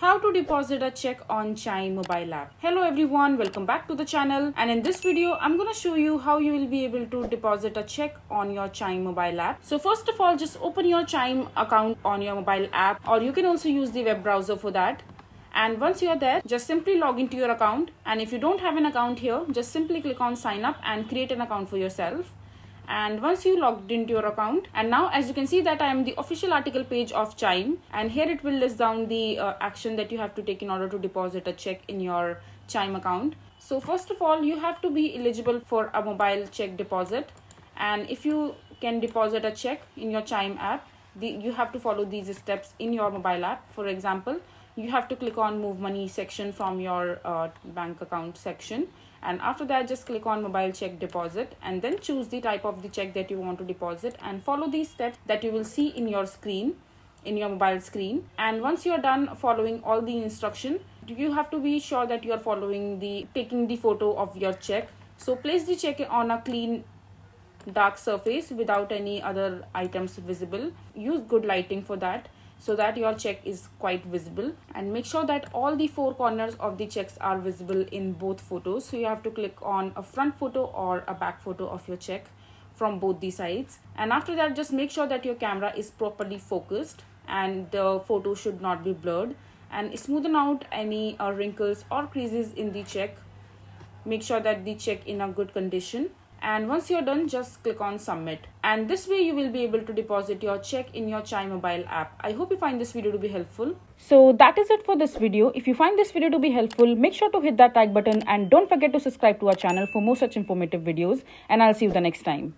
How to deposit a check on Chime mobile app. Hello everyone, welcome back to the channel, and in this video I'm going to show you how you will be able to deposit a check on your Chime mobile app. So first of all, just open your Chime account on your mobile app, or you can also use the web browser for that. And once you're there, just simply log into your account, and if you don't have an account here, just simply click on sign up and create an account for yourself. And once you logged into your account, and now as you can see that I am the official article page of Chime, and here it will list down the action that you have to take in order to deposit a check in your Chime account. So first of all, you have to be eligible for a mobile check deposit, and if you can deposit a check in your Chime app, you have to follow these steps in your mobile app. For example, you have to click on move money section from your bank account section, and after that just click on mobile check deposit, and then choose the type of the check that you want to deposit, and follow these steps that you will see in your screen, in your mobile screen. And once you are done following all the instruction, you have to be sure that you are taking the photo of your check. So place the check on a clean dark surface without any other items visible. Use good lighting for that, so that your check is quite visible, and make sure that all the four corners of the checks are visible in both photos. So you have to click on a front photo or a back photo of your check from both the sides, and after that just make sure that your camera is properly focused and the photo should not be blurred, and smoothen out any wrinkles or creases in the check. Make sure that the check in a good condition, and once you're done, just click on submit, and this way you will be able to deposit your check in your Chime mobile app. I hope you find this video to be helpful. So that is it for this video. If you find this video to be helpful, make sure to hit that like button, and don't forget to subscribe to our channel for more such informative videos, and I'll see you the next time.